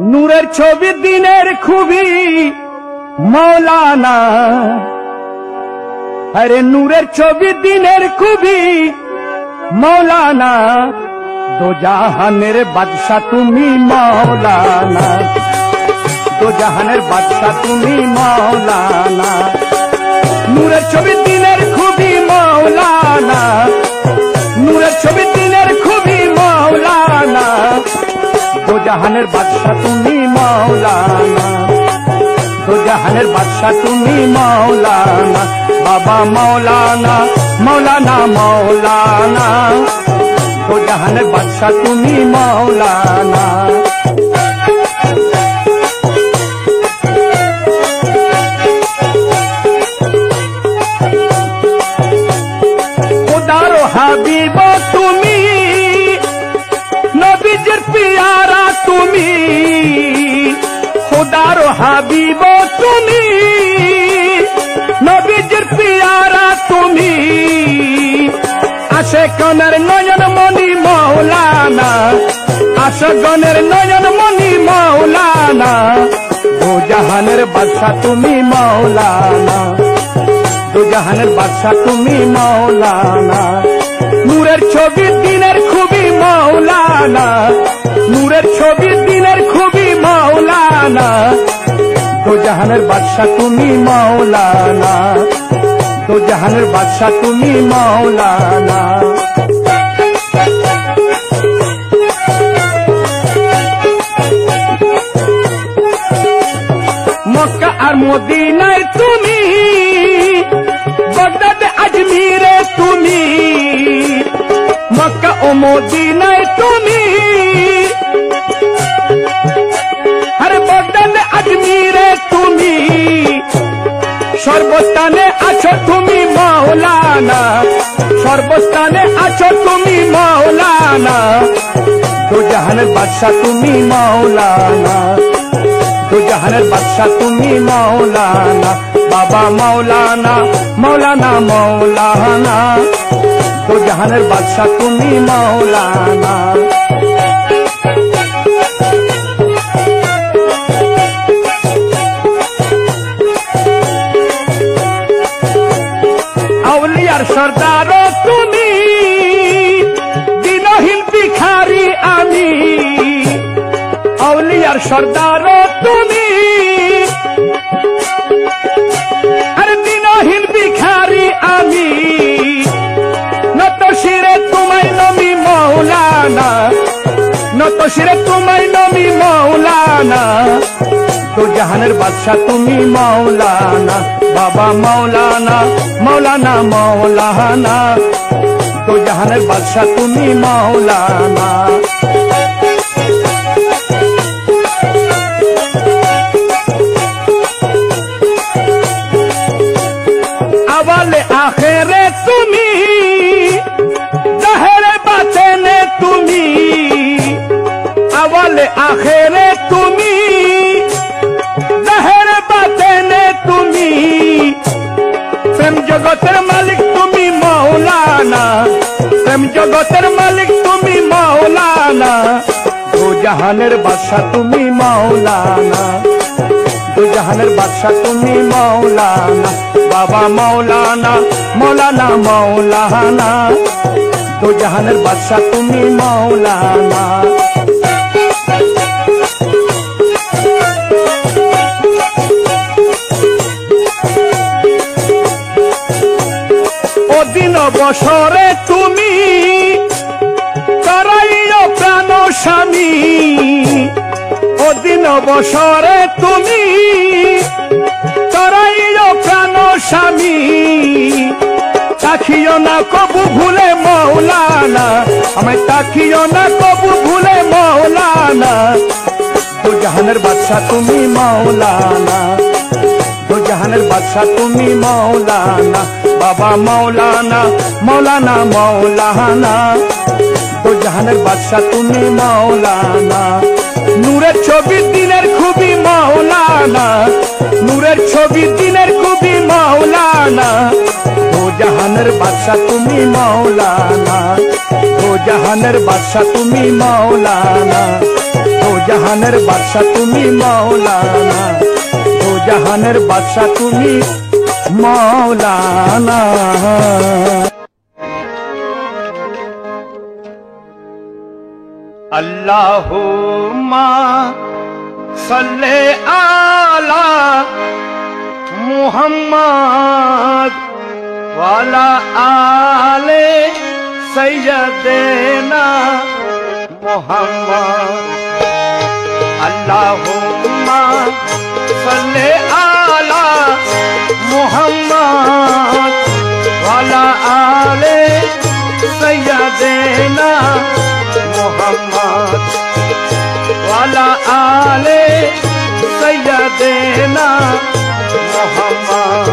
নূরের ছবি দিনের খুবই মৌলানা, আরে নূরের ছবি দিনের খুবই মৌলানা, দো জাহানের বাদশা তুমি মৌলানা, দো জাহানের বাদশা তুমি মৌলানা। নূরের ছবি দিনের খুবই মৌলানা, নূরের ছবি দিনের খুবই মৌলানা, দো জাহানের বাদশা তুমি মৌলানা, দো জাহানের বাদশা তুমি মৌলানা। বাবা মৌলানা মৌলানা মৌলানা, দো জাহানের বাদশা তুমি মৌলানা। খোদার হাবিব তুমি, নবীজির পিয়ারা তুমি, খোদার হাবিব তুমি, নবীজির পিয়ারা তুমি, আশিকানের নয়ন মনি মৌলানা, আশিকানের নয়ন মনি মৌলানা, দো জাহানের বাদশা তুমি মৌলানা, দো জাহানের বাদশা তুমি মৌলানা। নূরের ছবি দিনের খুবই মৌলানা, নূরের ছবি দিনের খুবই মৌলানা, দো জাহানের বাদশা তুমি মৌলানা, দো জাহানের বাদশা তুমি মৌলানা। মক্কা আর মদিনায় তুমি, বাগদাদ আজমিরে তুমি, মক্কা ও মদিনায় তুমি, আরে বাগদাদ আজমিরে তুমি, সর্বস্থানে আছো তুমি মৌলানা, সর্বস্থানে আছো তুমি মৌলানা, দো জাহানের বাদশা তুমি মৌলানা, দো জাহানের বাদশা তুমি মৌলানা। বাবা মৌলানা মৌলানা মৌলানা, দো জাহানের বাদশা তুমি মৌলানা। আউলিয়ার সর্দার তুমি, দিনহীন ভিখারি আমি, আউলিয়ার সর্দার তুমি, আরে দিনহীন ভিখারি আমি, নত শিরে তোমায় নমি মৌলানা, নত শিরে তোমায় নমি মৌলানা, দো জাহানের বাদশা তুমি মৌলানা। বাবা মৌলানা মৌলানা মৌলানা, দো জাহানের বাদশা তুমি মৌলানা। আওয়ালে আখেরে তুমি, জাহেরে বাতেনে তুমি, আওয়ালে আখেরে তুমি, জাহেরে বাতেনে তুমি, প্রেম জগতের মালিক তুমি মৌলানা, প্রেম জগতের মালিক তুমি মৌলানা, দো জাহানের বাদশা তুমি মৌলানা, দো জাহানের বাদশা তুমি মৌলানা। বাবা মৌলানা মৌলানা মৌলানা, দো জাহানের বাদশা তুমি মৌলানা। অদিন বছরে তুমি, করাইও প্রাণ স্বামী, অদিন বছরে তুমি, করাইও প্রাণ স্বামী, তাকিও না কবু ভুলে মৌলানা, আমায় তাকিও না কবু ভুলে মৌলানা, দো জাহানের বাদশা তুমি মৌলানা, দো জাহানের বাদশা তুমি মৌলানা। বাবা মৌলানা মৌলানা মৌলানা, দো জাহানের বাদশা তুমি মৌলানা। নূরের ছবি দিনের খুবই মৌলানা, নূরের ছবি দিনের খুবই মৌলানা, দো জাহানের বাদশা তুমি মৌলানা, দো জাহানের বাদশা তুমি মৌলানা, দো জাহানের বাদশা তুমি মৌলানা, দু জাহানের বাদশা তুমি মৌলানা। अल्लाहुम्मा सल्ले आला मुहम्मद वाला आले सैयदना मुहम्मद। अल्लाहुम्मा सल्ले आला मुहम्मद वाला आले सैयदना मुहम्मद वाला आले सैयदना मुहम्मद।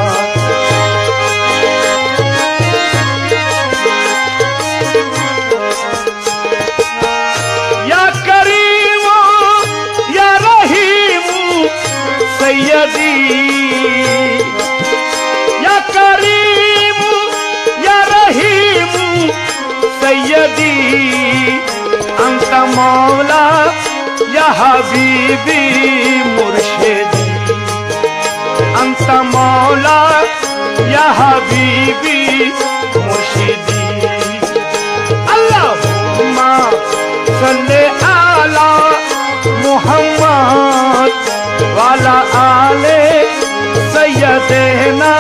या करीम या रहीम सैयदी, या करीम या रहीम सैयदी, अंत मौला या हबीबी मुर्शिदी, अंत मौला या हबीबी मुर्शिदी। अल्लाहुम्मा सल्ले आला मुहम्मद वाला आले सैयदना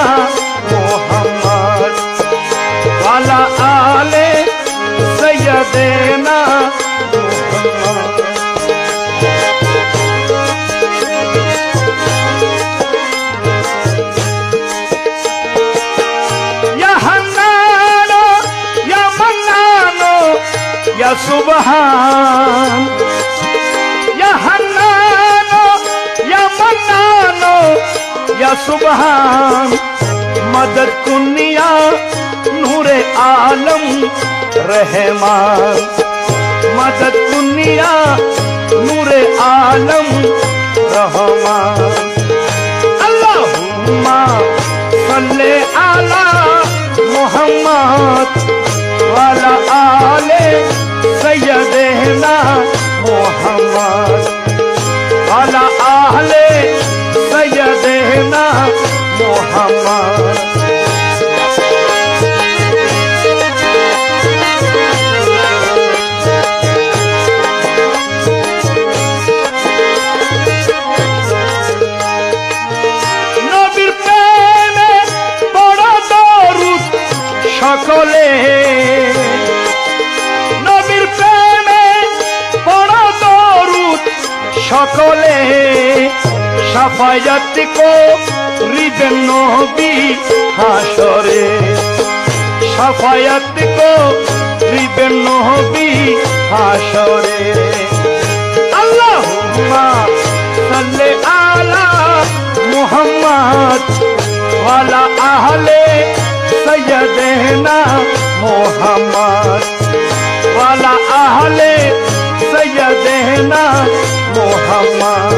मुहम्मद वाला आले सैयदना मुहम्मद। या हन्नानो या मन्नानो या सुबहान, या हन्नानो या मन्नानो या सुबहान, मदद कुनिया नूरे आलम रहमान, मदद कुनिया नूरे आलम रहमान। अल्लाहुम्मा सल्ले आला मुहम्मद वाला आले सैयदना मुहम्मद वाला आले सैयदना मुहम्मद। সকলে নবীর প্রেমে পড়ো দরুদ সকলে, শাফায়াত করিবেন নবী হাসরে, শাফায়াত করিবেন নবী হাসরে। আল্লাহুম্মা সাল্লি আলা মুহাম্মদ ওয়ালা আহলে सैयदना मुहम्मद वाला आहले सैयदना मुहम्मद।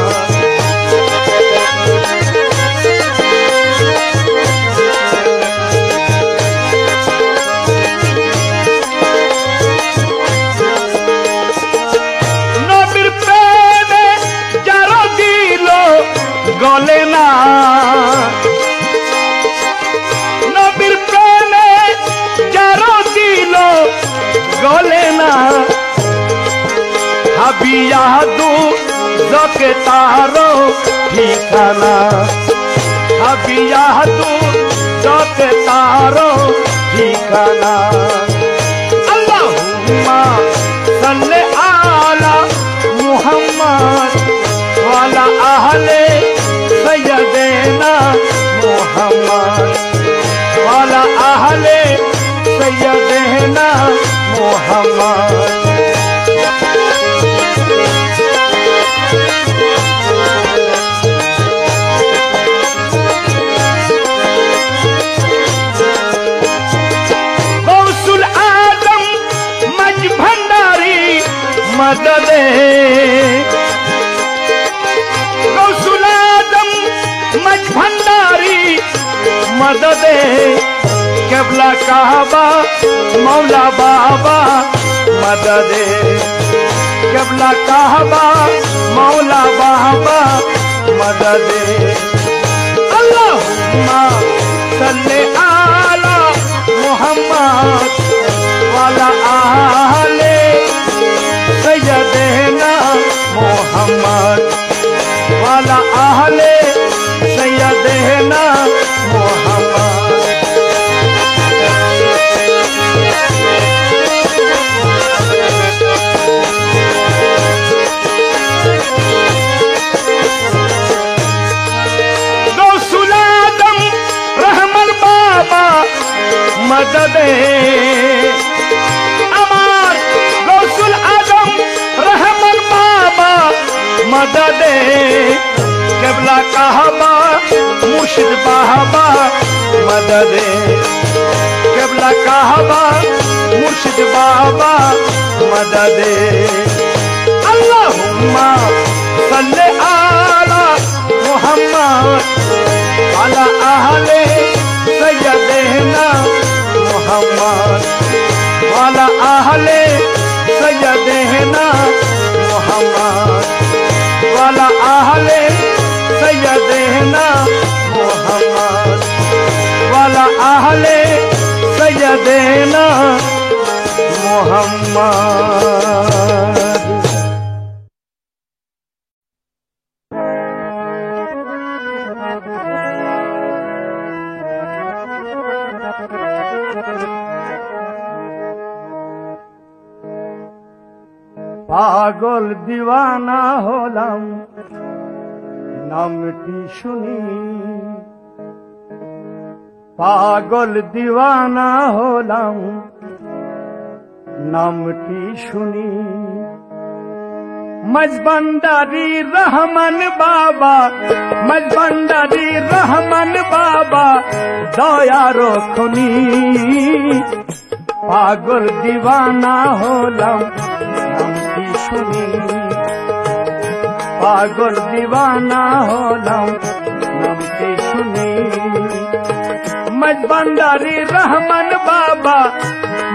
नबीर प्रेमे जारो दिलो गले ना, नबीर प्रेमे जारो दिलो गले ना, হাবিয়া দু জকে তারো ঠিকানা, হাবিয়া দু জকে তারো ঠিকানা। আল্লাহুম্মা সাল্লি আলা মুহাম্মদ ওয়ালা আহলে সৈয়দনা মুহাম্মদ वाला आहले सैयदना मुहम्मद। गौसुल आजम मज भंडारी मददे, गौसुल आजम मज भंडारी मददे, केबला काबा मौला बाबा मददे, केबला कहबा मौला बाबा मदद अल्लाहुम्मा सल्ले आला मुहम्मद वाला आहले सैयदना मोहम्मद वाला आहले सैयदना मोहम्मद। गौसुल आदम रहमन बाबा मदद अमर गौसुल आदम रहमन बाबा मदद केबला कहबा मुर्शिद बाबा मदद केबला कहबा मुर्शिद बाबा मदद अल्लाहुम्मा सल्ले आला मुहम्मद वाला आहले सैयदना मोहम्मद वाला आहले सैयदना मोहम्मद वाला आहले सैयदना मोहम्मद वाला आहले सैयदना मोहम्मद। পাগল দিওয়ানা হলাম নামটি শুনি, পাগল দিওয়ানা হলাম নামটি শুনি। মজবন্দারি রহমান বাবা মজবন্দারি রহমান বাবা দয়ার খনি, পাগল দিওয়ানা হলাম নামটি শুনি, পাগল দিওয়ানা হলাম নামটি শুনি। মজবন্দারি রহমান বাবা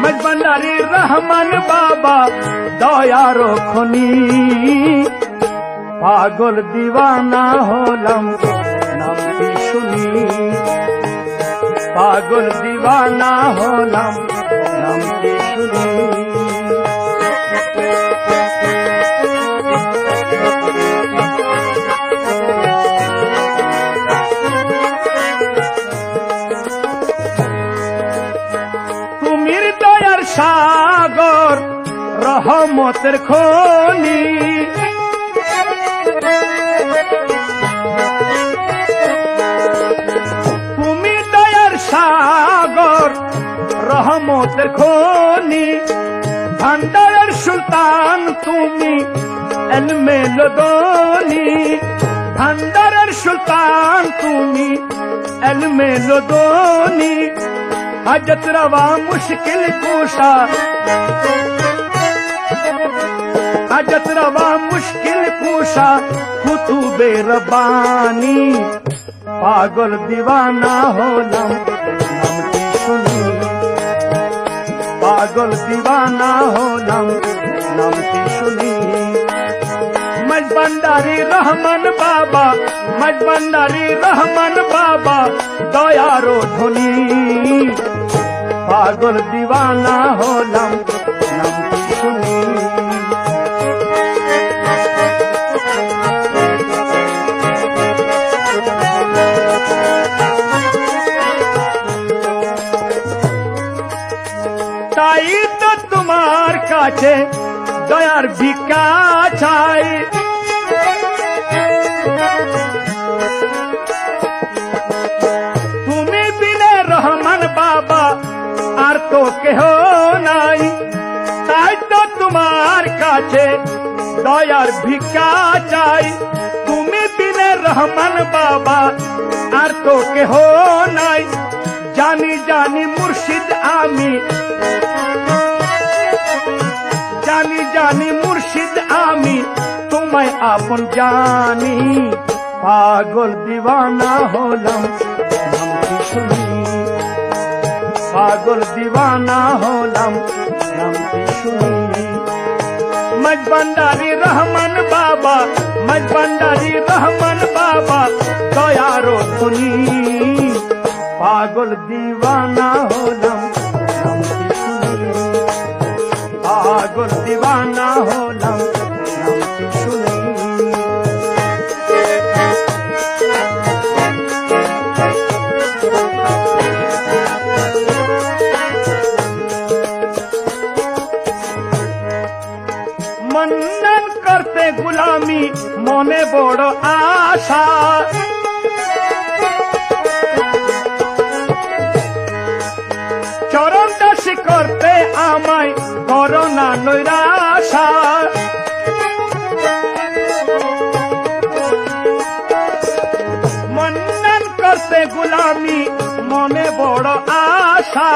মজবন্দারি রহমান বাবা দয়ার খনি, পাগল দিওয়ানা হলাম নামটি শুনি, পাগল দিওয়ানা হলাম নামটি শুনি। তুমির দয়ার সাগর রহমতের খনি, তুমি দয়ার সাগর রহমতের খনি, ভান্ডারের সুলতান তুমি এলমে লদনি, ভান্ডারের সুলতান তুমি এলমে লদনি। হাজত রওয়া মুশকিল কুশা হাজত রওয়া মুশকিল কুশা কুতুবে রব্বানি, পাগল দিওয়ানা হলাম নামটি শুনি, পাগল দিওয়ানা হলাম নামটি শুনি। মজবন্দারি রহমান বাবা মজবন্দারি রহমান বাবা দয়ারো ধনী, পাগল দিওয়ানা হলাম নামটি শুনি। তাই তো তোমার কাছে দয়ার ভিক্ষা চাই, তুমি বিনে রহমান বাবা আর তো কেহ নাই, তাই তো তোমার কাছে দয়ার ভিক্ষা চাই, তুমি বিনে রহমান বাবা আর তো কেহ নাই। জানি জানি মুর্শিদ আমি জানি জানি মুর্শিদ আমি তোমায় আপন জানি, পাগল দিওয়ানা হলাম নামটি শুনি, পাগল দিওয়ানা হলাম নামটি শুনি। मजबंडारी रहमान बाबा, मजबंडारी रहमान बाबा दयारो धुनी। पागल दीवाना होलम नाम की सुनी, पागल दीवाना होलम नाम की सुनी। मन्नन करते गुलामी मने बड़ आशा, चरण दासी करते आमाय करना नैराशा। मन्नन करते गुलामी मने बड़ आशा,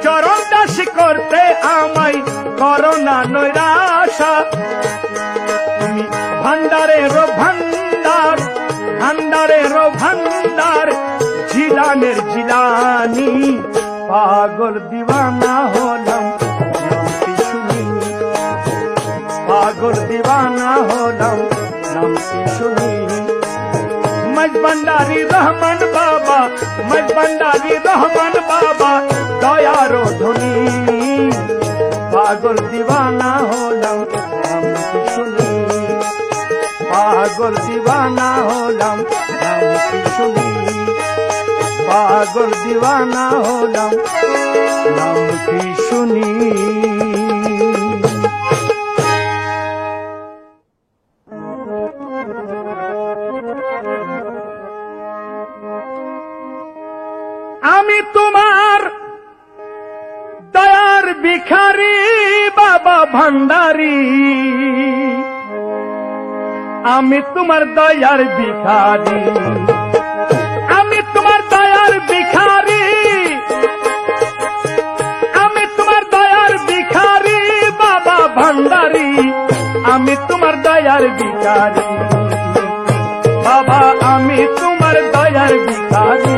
चरण दासी करते आमाय करना नैराशा। তুমি ভান্ডারের ভান্ডার, ভান্ডারের ভান্ডার, জিলানের জিলানি। পাগল দিওয়ানা হলাম নামটি শুনি, পাগল দিওয়ানা হলাম নামটি শুনি। मजबंडारी रहमान बाबा, मजबंडारी रहमान बाबा दयारो धुनी। पागल दीवाना होलम नाम की सुनी, पागल दीवाना होलम नाम की सुनी, पागल दीवाना होलम नाम की सुनी। আমি তোমার দয়ার ভিখারি বাবা ভান্ডারি, আমি তোমার দয়ার ভিখারি, আমি তোমার দয়ার ভিখারি, আমি তোমার দয়ার ভিখারি বাবা ভান্ডারি, আমি তোমার দয়ার ভিখারি বাবা, আমি তোমার দয়ার ভিখারি।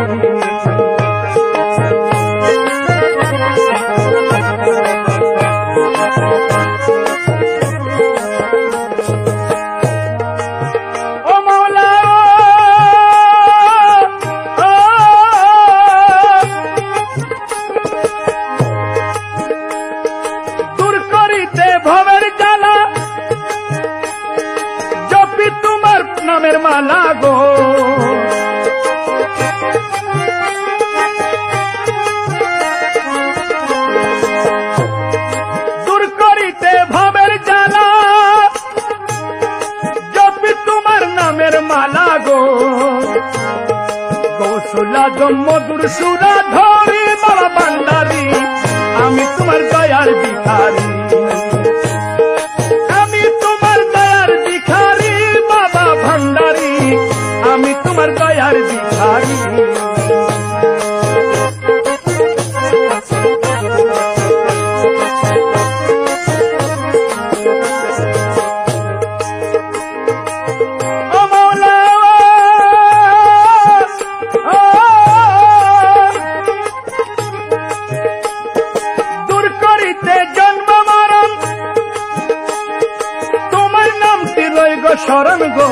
নামের মালা গো, দূর করিতে ভবের জ্বালা, জপি তোমার নামের মালা গো। কৌশলা মধুর সুরা ধরি বাবা ভান্ডারি, আমি তোমার দয়ার ভিখারি, আমি তোমার দয়ার ভিখারি বাবা ভান্ডারি, আমি তোমার দয়ার ভিখারি। দূর করিতে জন্ম মরণ, তোমার নামটি লই গো শরণ গো।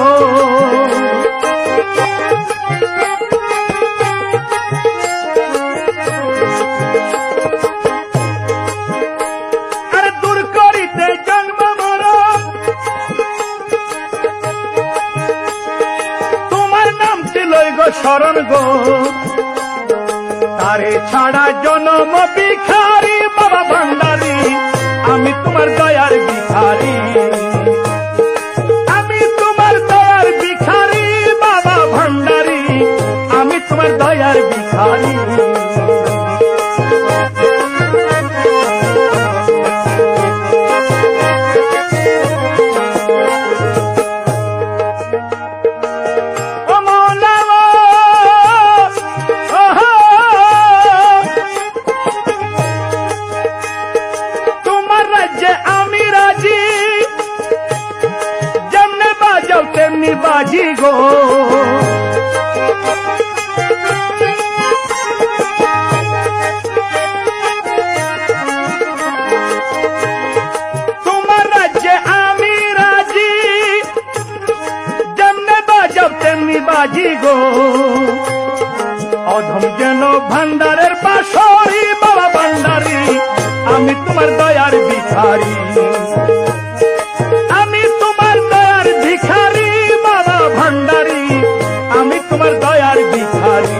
আর দূর করিতে জন্ম মরণ, তোমার নামটি লই গো শরণ গো। তারে ছাড়া জনম ভিখারি বাবা ভান্ডারি, আমি তোমার দয়ার ভিখারি, আমি তোমার দয়ার ভিখারি বাবা ভান্ডারি, আমি তোমার দয়ার ভিখারি। তেমনি বাজি গো, তোমার রাজ্যে রাজি গো অধম যেন ভান্ডারের বাসরি বাবা ভান্ডারি আমি তোমার দয়ার ভিখারি আমি তোমার দয়ার ভিখারি বাবা ভান্ডারি আমি তোমার দয়ার ভিখারি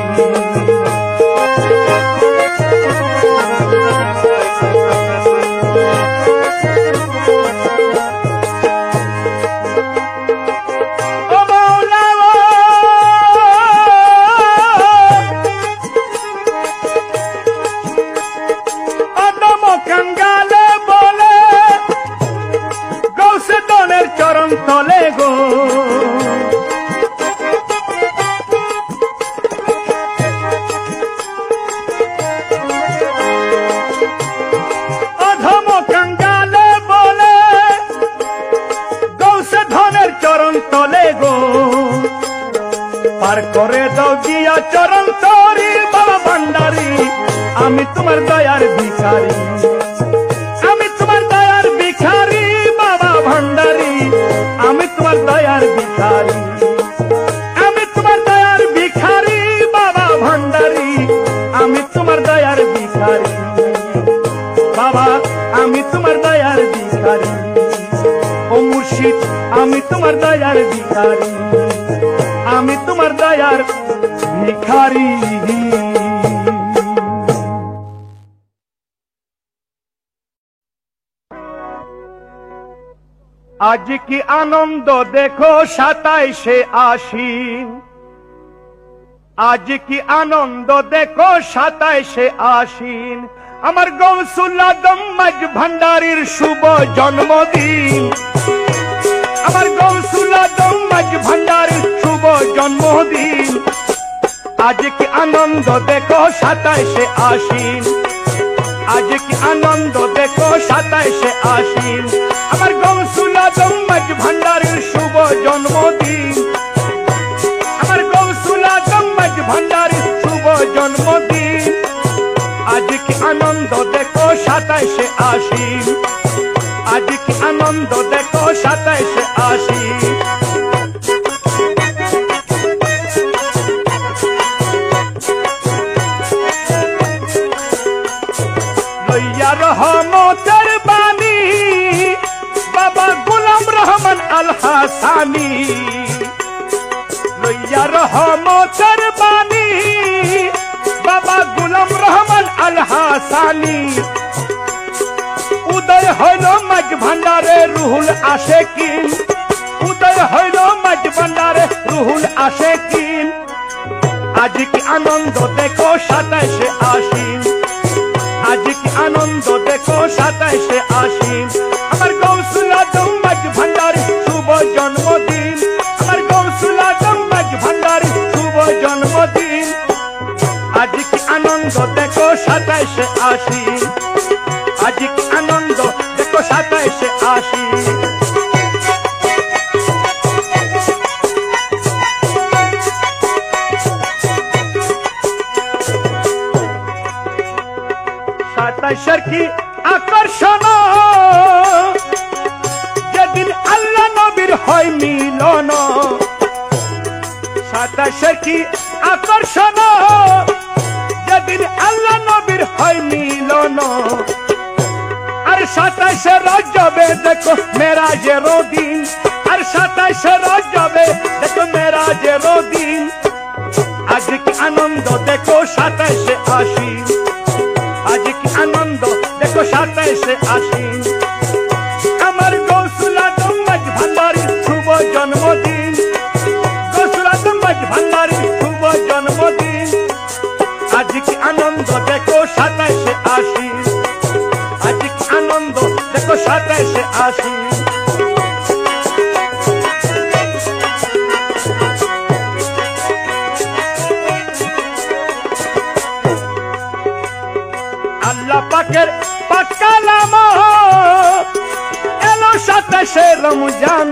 চরণ তলে গো অধম কঙ্গালে বলে গৌসে ধনের চরণ তলে গো পার করে দাও দিয়া চরণ তরি বাবা ভান্ডারি আমি তোমার দয়ার ভিখারি আমি তোমার দয়ার ভিখারি বাবা ভান্ডারি আমি তোমার দয়ার ভিখারি আমি তোমার দয়ার ভিখারি বাবা ভান্ডারি আমি তোমার দয়ার ভিখারি বাবা আমি তোমার দয়ার ভিখারি ও মুর্শিদ আমি তোমার দয়ার ভিখারি আমি তোমার দয়ার ভিখারি আজ কি আনন্দ দেখো 27শে আশ্বিন আজ কি আনন্দ দেখো 27শে আশ্বিন আমার গৌসুল আজম মাঝ ভান্ডারীর শুভ জন্মদিন আমার গৌসুল আজম মাঝ ভান্ডারীর শুভ জন্মদিন আজ কি আনন্দ দেখো 27শে আশ্বিন আজ কি আনন্দ দেখো 27শে আশ্বিন আমার গৌসুল আজম মাঝ ভান্ডারীর শুভ জন্মদিন আমার গৌসুল আজম মাঝ ভান্ডারীর শুভ জন্মদিন আজ কি আনন্দ দেখো 27শে আশ্বিন আজ কি আনন্দ দেখো 27শে আশ্বিন রহমতের বাণী বাবা গোলাম রহমান আল হাসানি লইয়া রহমতের বাণী বাবা গোলাম রহমান আল হাসানি উদয় হইল মাঝ ভান্ডারে রুহুল আশেকিন উদয় হইল মাঝ ভান্ডারে রুহুল আশেকিন আজ কি আনন্দ দেখো 27শে আশ্বিন আজ কি আনন্দ দেখো 27শে আশ্বিন আমার গৌসুল আজম মাঝ ভান্ডারীর শুভ জন্মদিন আমার গৌসুল আজম মাঝ ভান্ডারীর শুভ জন্মদিন আজ কি আনন্দ দেখো 27শে আশ্বিন আজ কি আনন্দ দেখো 27শে আশ্বিন সাতাইশের কি আকর্ষণ যেদিন আল্লাহ নবীর হয় মিলন 27শে কি আকর্ষণ যেদিন আল্লাহ নবীর হয় মিলন আর 27শে রজবে দেখো মেরাজের দিন আর 27শে রজবে দেখো মেরাজের দিন আজ কি আনন্দ দেখো 27শে আশ্বিন আজ কি আনন্দ দেখো 27শে আশ্বিন আমার গৌসুল আজম মাঝ ভান্ডারীর শুভ জন্মদিন গৌসুল আজম মাঝ ভান্ডারীর শুভ জন্মদিন আজ কি আনন্দ দেখো 27শে আশ্বিন আজ কি আনন্দ দেখো 27শে আশ্বিন আল্লাহ পাকের পাক কালাম এলো 27শে রমজান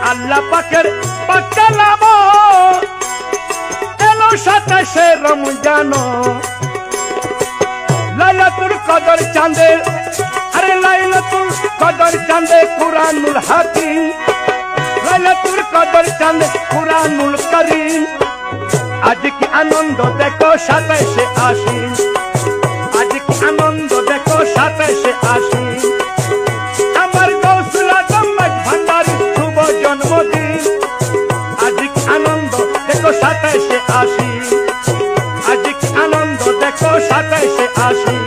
আল্লাহ পাকের পাক কালাম এলো 27শে রমজান লাইলাতুল কদর চাঁদে আরে লাইলাতুল কদর চাঁদে কুরআনুল হাকিম লাইলাতুল কদর চাঁদ কুরআনুল কারীম আজ কি আনন্দ দেখো 27শে আশ্বিন আজ কি আনন্দ দেখো 27শে আশ্বিন আমার গৌসুল আজম মাঝ ভান্ডারী শুভ জন্মদিন আজ কি আনন্দ দেখো 27শে আশ্বিন আজ কি আনন্দ দেখো 27শে আশ্বিন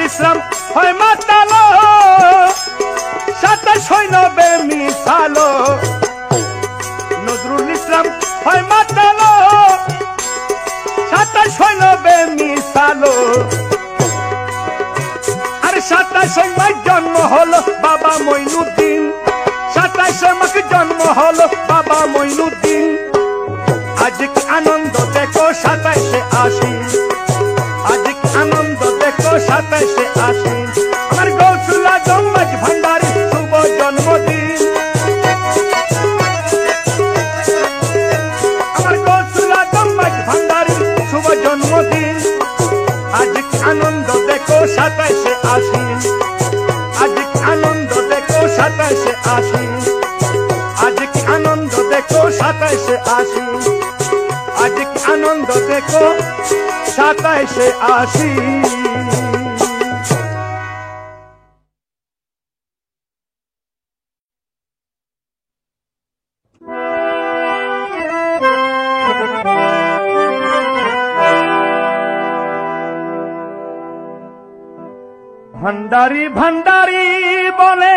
ইসলাম হয় মাতালো 27 হয় নবে মিশালো নজরুল ইসলাম হয় মাতালো 27 হয় নবে মিশালো আরে 27 মাস জন্ম হলো বাবা মঈনুদ্দিন 27 মাস জন্ম হলো বাবা মঈনুদ্দিন আজ কি আনন্দ দেখো 27শে আশ্বিন আজ কি আনন্দ দেখো 27শে আশ্বিন আমার গৌসুল আজম মাঝ ভান্ডারী শুভ জন্মদিন আমার গৌসুল আজম মাঝ ভান্ডারী শুভ জন্মদিন আজ কি আনন্দ দেখো 27শে আশ্বিন আজ কি আনন্দ দেখো 27শে আশ্বিন আজ কি আনন্দ দেখো 27শে আশ্বিন আজ কি আনন্দ দেখো 27শে আশ্বিন ভান্ডারী ভান্ডারী বলে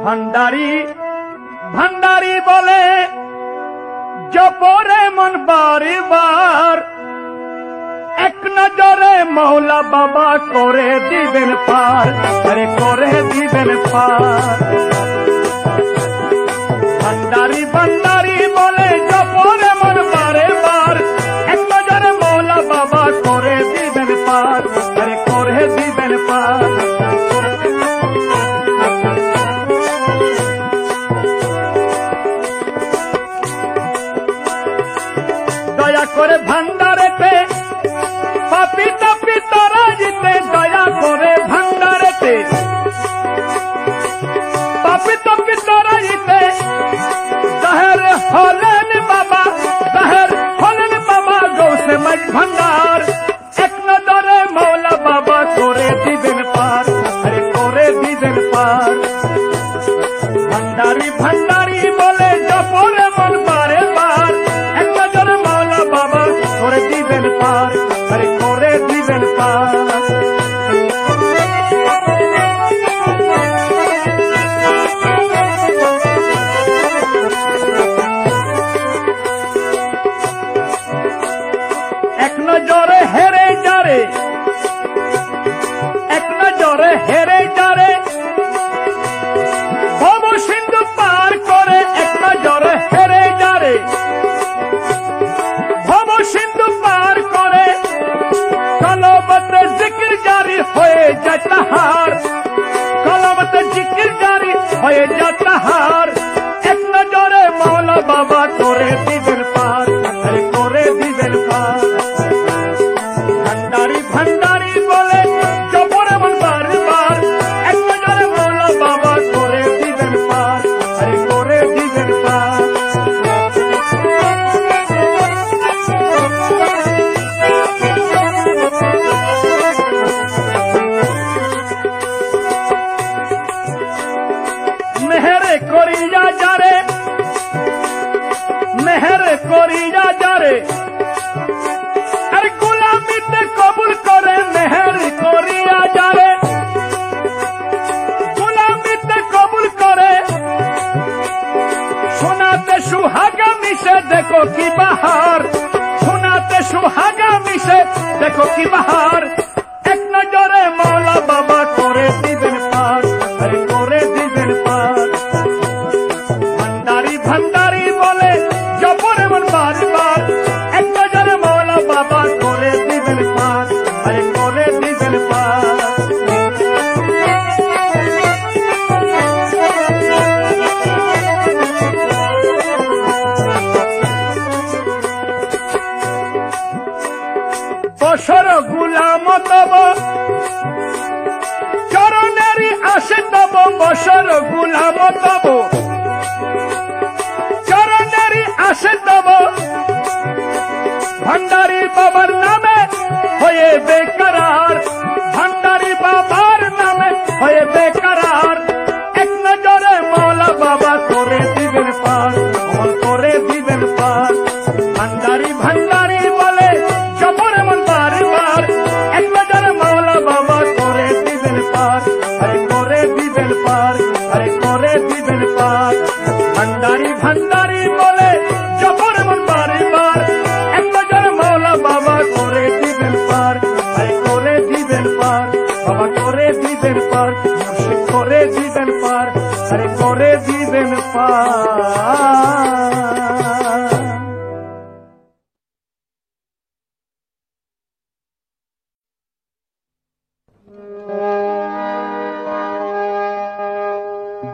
ভান্ডারী ভান্ডারী বলে জপরে মন বারবার এক নজরে মৌলা বাবা করে দিবেন পার আরে করে দিবেন পার ভান্ডারী ভান্ডারী বলে জপরে মন বারবার এক নজরে মৌলা বাবা করে দিবেন পার আরে করে দিবেন পার দয়া করে ভান্ডারেতে পাপী তাপী তারা জিতে দয়া করে ভান্ডারেতে পাপী তাপী তারা জিতে জাহের হলেন বাবা গৌসে মাঝ ভান্ডার এক নজরে মৌলা বাবা করে দিবেন পার আরে করে দিবেন পার ভান্ডারী ভান্ডারী বলে জপরে মন বারবার এক নজরে মৌলা বাবা করে দিবেন পার আরে করে দিবেন পার এক নজরে হেরে যারে এক নজরে হেরে যারে ভব সিন্ধু পার করে এক নজরে হেরে যারে ভব সিন্ধু পার করে কলবতে জিকির জারি হয়ে যায় তাহার কলবতে জিকির জারি হয়ে যায় তাহার এক নজরে মৌলা বাবা করে দিবেন পার আরে করে দিবেন পার ভান্ডারী ভান্ডারী বলে জপরে মন বারবার এক নজরে মৌলা বাবা করে দিবেন পার আরে করে দিবেন পার মেহেরে করিয়া যারে মেহেরে করিয়া যারে আর গোলামিতে কবুল করে মেহের করিয়া যারে গোলামিতে কবুল করে শোনাতে সুহাগা মিশে দেখো কি বাহার শোনাতে সুহাগা মিশে দেখো কি বাহার এক নজরে মৌলা বাবা করে দিবেন পার আরে করে দিবেন পার ভান্ডারী ভান্ডারী বলে জপরে মন বারবার এক নজরে মৌলা বাবা করে দিবেন পার আরে করে দিবেন পার বছর গুলাম তব চরণেরই আসে তব ভান্ডারি বাবার নামে হয়ে বেকরার ভান্ডারি বাবার নামে হয়ে বেকরার এক নজরে মৌলা বাবা করে দিবেন পার অমল করে দিবেন পার ভান্ডারি ভান্ডারি বলে জবর মন বারবার এক নজরে মৌলা বাবা করে দিবেন পার আরে করে দিবেন পার আরে করে দিবেন পার ভান্ডারি ভান্ডারি বলে জবর মন বারবার এক নজরে মৌলা বাবা করে দিবেন পার আরে করে দিবেন পার বাবা করে দিবেন পার মুর্শিদ করে দিবেন পার আরে করে দিবেন পার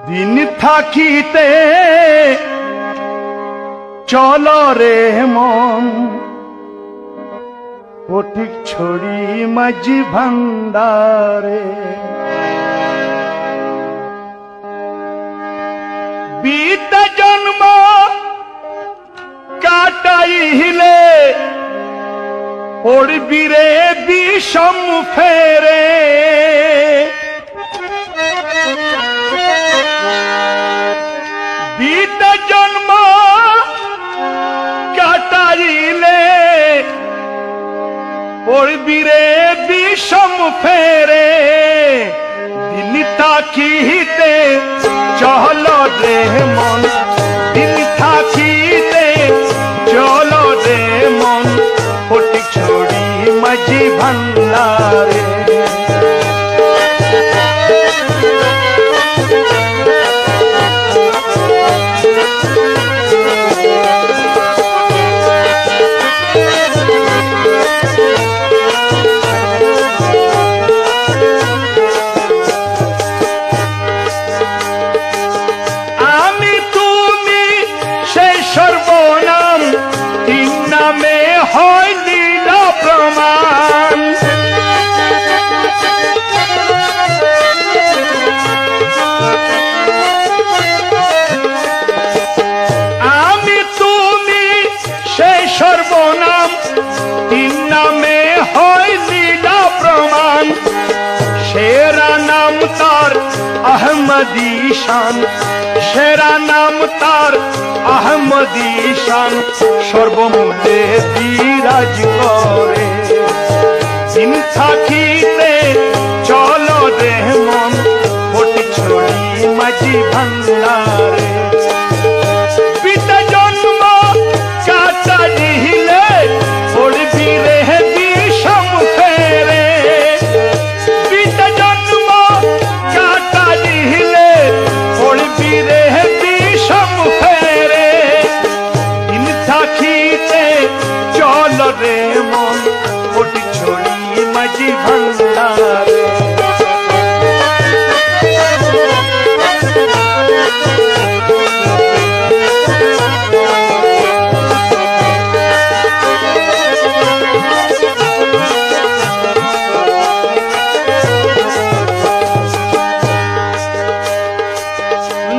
দিন থাকিতে চলো রে মন ফটিক ছড়ি মাঝি ভান্ডারে বিত জন্ম কাটাইলে পড়বি রে বিষম ফেরে বিত জন্ম কাটাইলে পড়বি রে বিষম ফেরে দিন থাকিতে চলো রে মন দিন থাকিতে চলো রে মন ফটিক ছড়ি মাঝি ভান্ডারে সর্বনাম তিন নামে হয় লীলা প্রমাণ আমি তুমি সেই সর্বনাম তিন নামে হয় লীলা প্রমাণ সেরা নাম তার আহমদি শান সেরা নাম তার আহমদি শান সর্বমূলে বিরাজ করে দিন থাকিতে চলো রে মন ফটিক ছড়ি মাঝি ভান্ডারে পিতা জন্ম কাটাইলে পড়বি রে বিষম ফেরে পিতা জন্ম কাটাইলে পড়বি রে বিষম ফেরে দিন থাকিতে চলো রে মন ফটিক ছড়ি মাঝি ভান্ডারে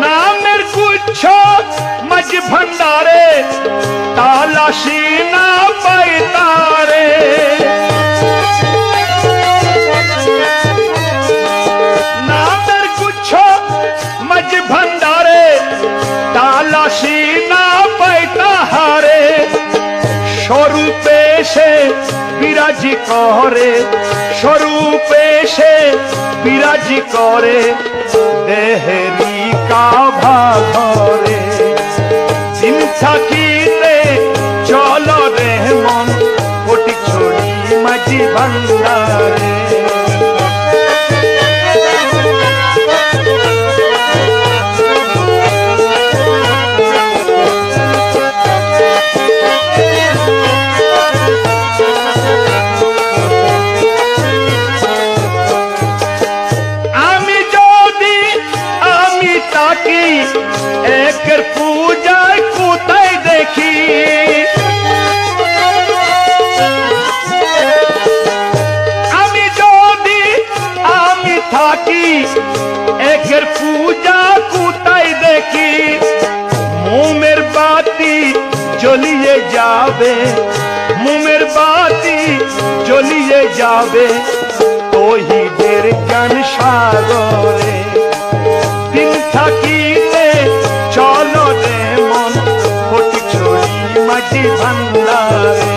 नामेर कुछ मज भंडारे तालाशी ना पैतारे नामेर कुछ मज भंडारे तालाशी ना पैतारे स्वरूपे से বিরাজি করে স্বরূপে সে বিরাজি করে দেহেরি কাভা ঘরে দিন থাকিতে চলো রে মন ফটিক ছড়ি মাঝি ভান্ডারে একের পূজায় কোথায় দেখি আমি যদি আমি থাকি একের পূজা কোথায় দেখি মোমের বাতি জ্বলিয়ে যাবে মোমের বাতি জ্বলিয়ে যাবে তৌহিদের জ্ঞান সাগরে দিন থাকিতে চলো রে মন ফটিকছড়ি মাঝি ভান্ডারে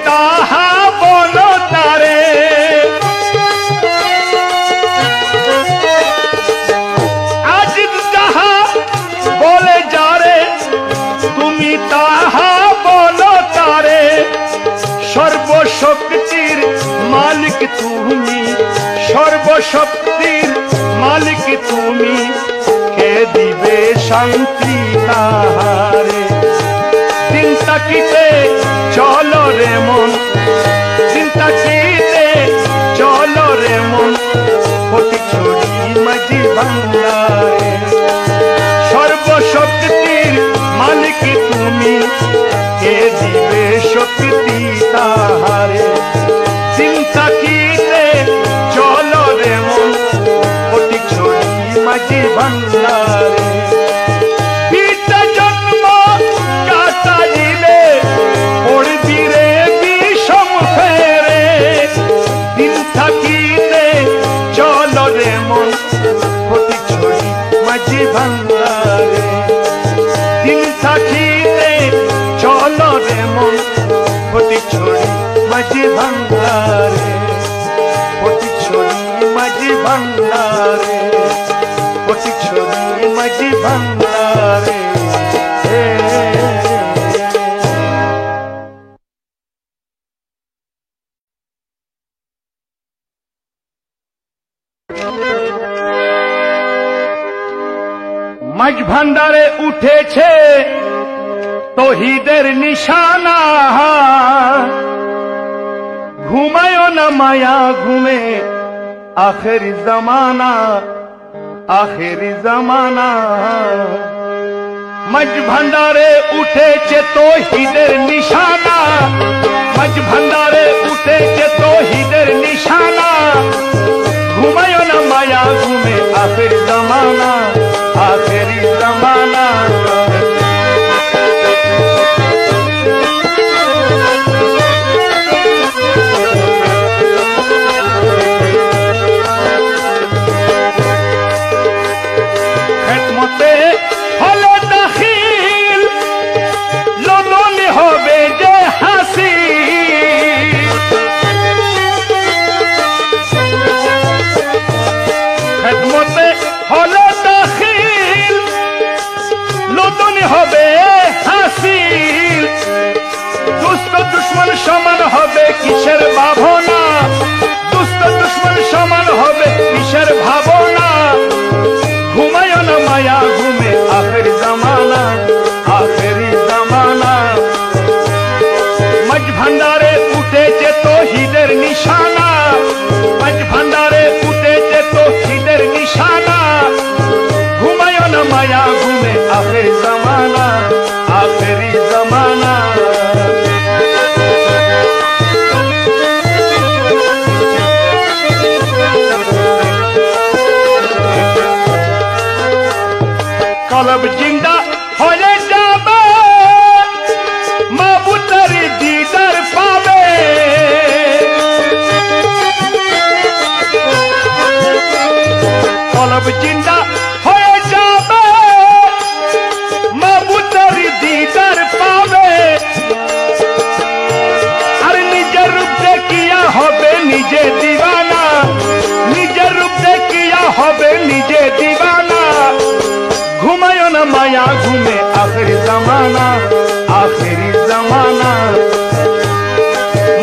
তাহা বলো তারে আজ যাহা বলে যারে তুমি তাহা বলো তারে সর্বশক্তির মালিক তুমি সর্বশক্তির মালিক তুমি কে দিবে শান্তি তাহারে চিন্তা কিতে চলো রে মন চিন্তা কিতে চলো রে মন ফটিকছড়ি মাঝি ভান্ডারে সর্বশক্তির মালিক তুমি কে দিবে শক্তি তাহারে চিন্তা কিতে চলো রে মন ফটিকছড়ি মাঝি ভান্ডারে মাঝি ভান্ডারে দিন থাকিতে চলো রে মন ফটিকছড়ি মাঝি ভান্ডারে ফটিকছড়ি মাঝি ভান্ডারে ফটিকছড়ি মাঝি ভান্ডারে মাঝ ভান্ডারে উঠেছে তৌহিদের নিশানা ঘুমায়ো না মায়া ঘুমে আখেরি জামানা মাঝ ভান্ডারে উঠেছে তৌহিদের নিশানা মাঝ ভান্ডারে উঠেছে তৌহিদের নিশানা ঘুমায়ো না মায়া ঘুমে আখেরি জামানা आखिरी जमाना खिदमते हलो दाखिल लोलोने होबे जे हासिल खिदमते हलो হবে হাসিল দুষ্ট দুশ্মন সমান হবে কিসের ভাবনা দুষ্ট দুশ্মন সমান হবে কিসের ভাবনা ঘুমায় না মায়া ঘুমে আখেরি জামানা মাঝ ভান্ডারে উঠেছে তৌহিদের নিশানা মাঝ ভান্ডারে উঠেছে তৌহিদের নিশানা ঘুমায় না মায়া ঘুমে আখেরি জামানা কলব জিন্দা হয়ে যাবে মাবুদের দিদার পাবে কলব জিন্দা হয়ে যাবে মাবুদের দিদার পাবে আর নিজের রূপ দেখিয়া হবে নিজে দিবানা নিজের রূপ দেখিয়া হবে নিজে দিবানা ঘুমায় না মায়া ঘুমে আখেরি জামানা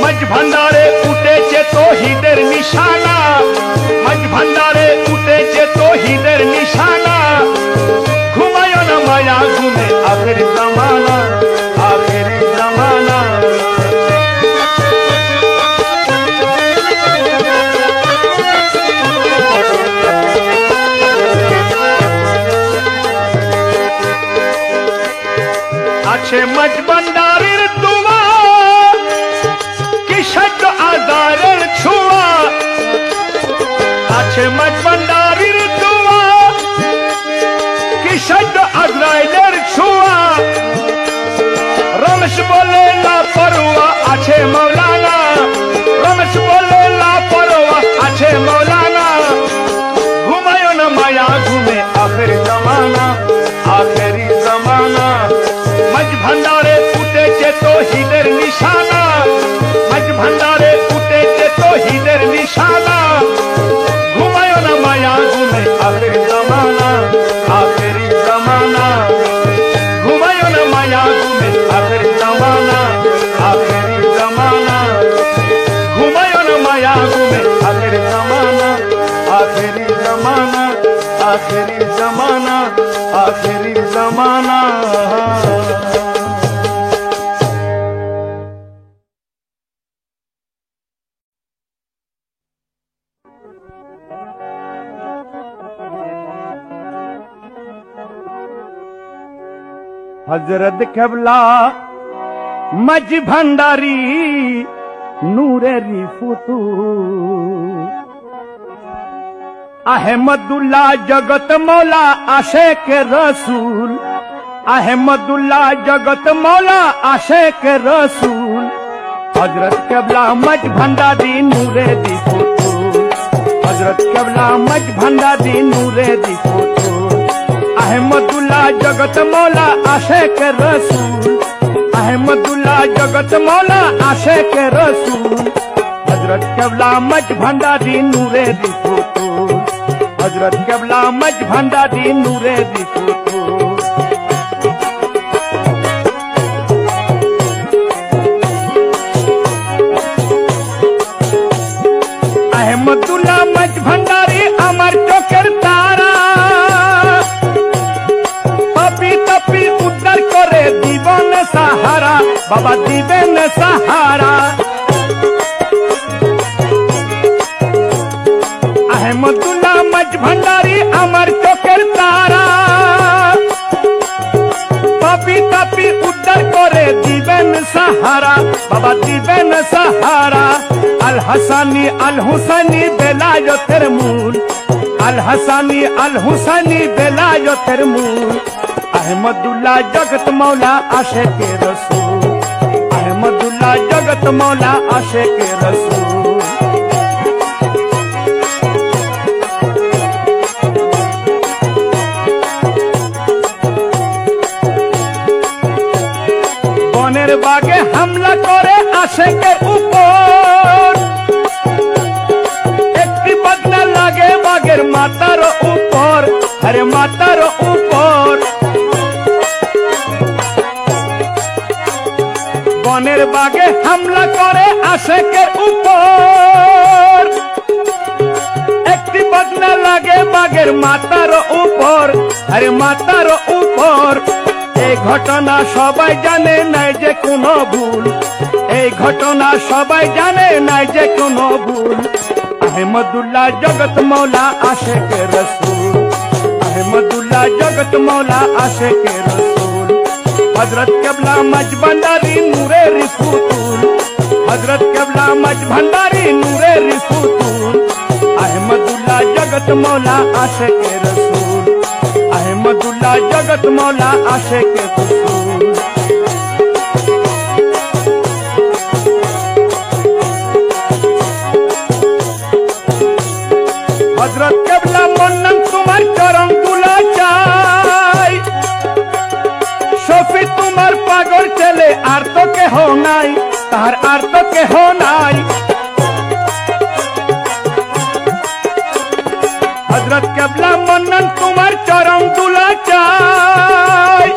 মাঝ ভান্ডারে উঠেছে তৌহিদের নিশানা মাঝ ভান্ডারে উঠেছে তৌহিদের নিশানা ঘুমায় না মায়া ঘুমে আখেরি জামানা আছে মৌলানা, রমেশ বলে লাপরোয়া আছে মৌলানা। ঘুমায় না মায়া ঘুমে আখেরি জমানা, আখেরি জমানা। মাঝ ভান্ডারে উঠেছে তৌহিদের নিশানা, মাঝ ভান্ডারে উঠেছে তৌহিদের নিশানা। ঘুমায় না মায়া ঘুমে আখেরি জমানা, আখেরি জমানা। ঘুমায় না মায়া ঘুমে আখেরি জমানা, আখেরি জমানা। ঘুমায় না মায়া ঘুমে আখেরি জমানা, আখেরি জমানা, আখেরি জমানা, আখেরি জমানা। हजरत केबला मज भंडारी नूरेरी फुतूर, अहमदुल्ला जगत मौला आशिक रसूल, अहमदुल्ला जगत मौला आशिक रसूल। हजरत केबला मज भंडारी नूरेरी फुतूर, हजरत केबला मज भंडारी नूरेरी फुतूर। अहमदुल्ला जगत मौला आशिक रसूल, अहमदुल्ला जगत मौला आशिक रसूल। हजरत केबला मज भंडारी नूरेरी फुतूर, हजरत केबला मज भंडारी नूरेरी फुतूर। अहमदुल्ला मज भंडारी अमर चोकर तारा, पपी तपी उद्धार करे दीवन सहारा, बाबा दीवन सहारा। अहमदुल्ला मज भंडारी अमर चोकर तारा, पपी तपी उद्धार करे दीवन सहारा, बाबा दीवन सहारा। अल हसानी अल हुसैनी बेलायतेर मूल, अल हसानी अल हुसैनी बेलायतेर मूल। अहमदुल्ला जगत मौला आशिक रसूल, अहमदुल्ला जगत मौला आशिक रसूल। বনের বাগে হামলা করে আশিকের উপর, একটি বদনা লাগে বাগের মাথার উপর, আরে মাথার উপর। বনের বাগে হামলা করে আশিকের উপর, একটি বদনা লাগে বাগের মাথার উপর, আরে মাথার উপর। এই ঘটনা সবাই জানে নাই যে কোনো ভুল, এই ঘটনা সবাই জানে নাই যে কোনো ভুল। अहमदुल्ला जगत मौला आशिक रसूल, अहमदुल्ला जगत मौला आशिक रसूल। हजरत केबला मज भंडारी नूरेरी फुतूर, हजरत केबला मज भंडारी नूरेरी फुतूर। अहमदुल्ला जगत मौला आशिक रसूल, अहमदुल्ला जगत मौला आशिक रसूल। हजरत केबला मन्नन तुम्हार चरण तुला चाই, शफी तुम्हार पागल चले আর তো কেহ নাই, তার আর তো কেহ নাই। हजरत केबला मन्नन तुम्हार चरण तुला চাই,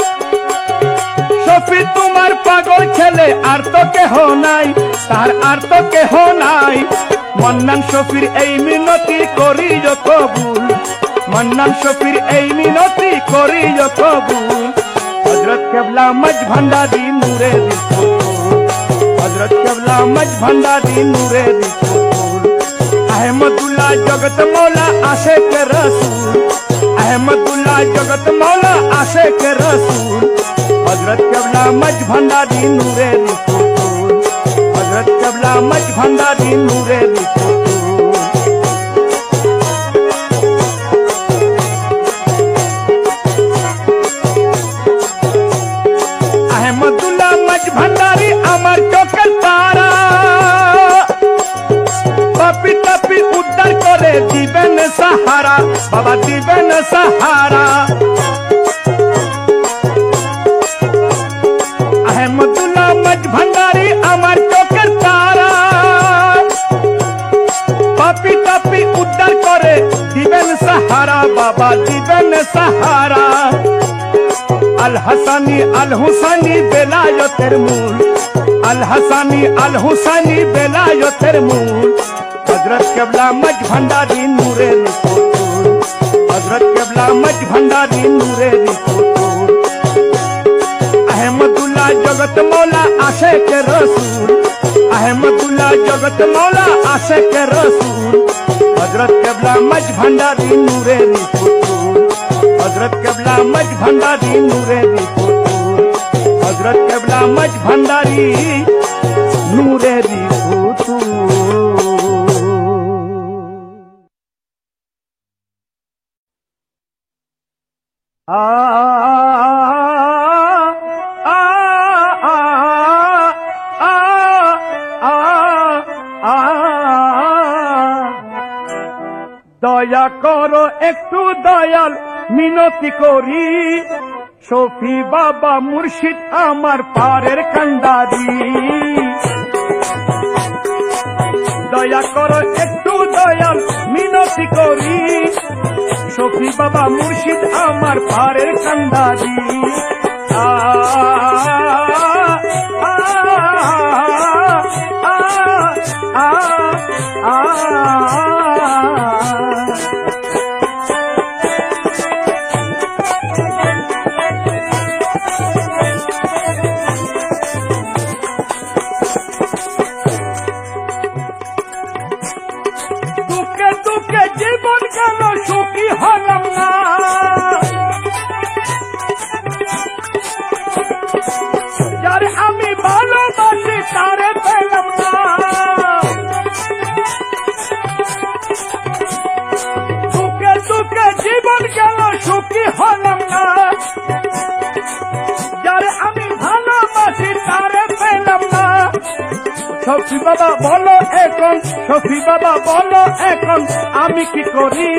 शफी तुम्हार पागल ছেলে আর তো কেহ নাই, তার আর তো কেহ নাই। मन्नान शफीर এই মিনতি করিও কবুল, मन्नान शफीर এই মিনতি করিও কবুল। हजरत केबला मज भंडारी नूरेरी फुतूर, हजरत केबला मज भंडारी नूरेरी फुतूर। अहमदुल्ला जगत मौला आशिक रसूल, अहमदुल्ला जगत मौला आशिक रसूल। हजरत केबला मज भंडारी नूरेरी फुतूर, हजरत केबला मज भंडारी नूरेरी फुतूर। अहमदुल्ला मज भंडारी अमर चोकर तारा, দিবেন সাহারা। আহমদুল্লাহ মজ ভান্ডারী আমার চোখের তারা, পাপি তাপি উদ্ধার করে দিবেন সাহারা, বাবা দিবেন সাহারা। আল হাসানি আল হুসাইনি বেলায়েতের মূল, আল হাসানি আল হুসাইনি বেলায়েতের মূল। হযরত কেবলা মজ ভান্ডারী নূরের পুতুল, হযরত কেবলা মজ ভান্ডারী নূরের পুতুল। আহমদুল্লাহ জগত মৌলা আশিক রসুল, আহমদুল্লাহ জগত মৌলা আশিক রসুল। হযরত কেবলা মজ ভান্ডারী নূরের পুতুল, হযরত কেবলা মজ ভান্ডারী নূরের পুতুল, হযরত কেবলা মজ ভান্ডারী নূরের পুতুল। দয়া করো একটু দয়াল মিনতি করি, শফি বাবা মুর্শিদ আমার পারের কান্ডারি। দয়া করো একটু দয়াল মিনতি করি, শফি বাবা মুর্শিদ আমার পারের কান্ডারি। দুঃখে দুঃখে জীবন গেল সুখী হলাম না, যার আমি ভালোবাসি তারে পেলাম না। দুঃখে দুঃখে জীবন গেল সুখী হলাম না, যার আমি ভালোবাসি তারে পেলাম না। শফি বাবা বলো এখন, শফি বাবা বলো এখন আমি কি করি,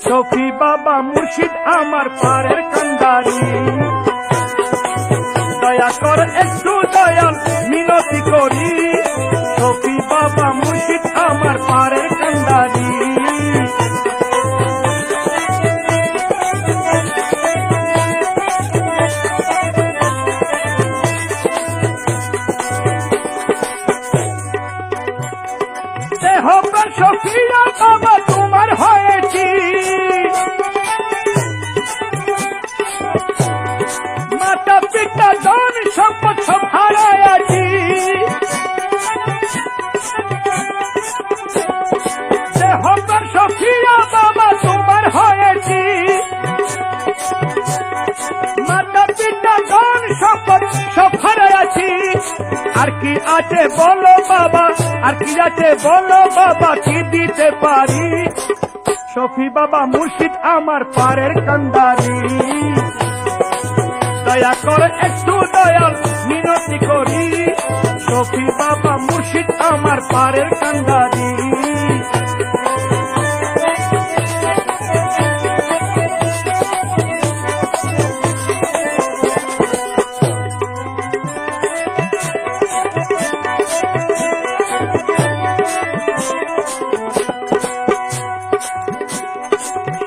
শফি বাবা মুর্শিদ আমার পারের কান্ডারি। দয়া কর একটু দয়াল মিনতি করি, শফি বাবা মুর্শিদ আমার পারের কান্ডারি। শফিয়া বাবা তোমার হয়েছি, মাতা পিতা ধন সম্পদ সব হারাইছি। শফিয়া বাবা তোমার হয়েছি, মাতা পিতা ধন সম্পদ সব হারাইছি। আর কি আছে বলো বাবা, আর কি আছে বলো বাবা, কি দিতে পারি, শফি বাবা মুর্শিদ আমার পারের কান্ডারি। দয়া কর একটু দয়াল মিনতি করি, শফি বাবা মুর্শিদ আমার পারের কান্ডারি।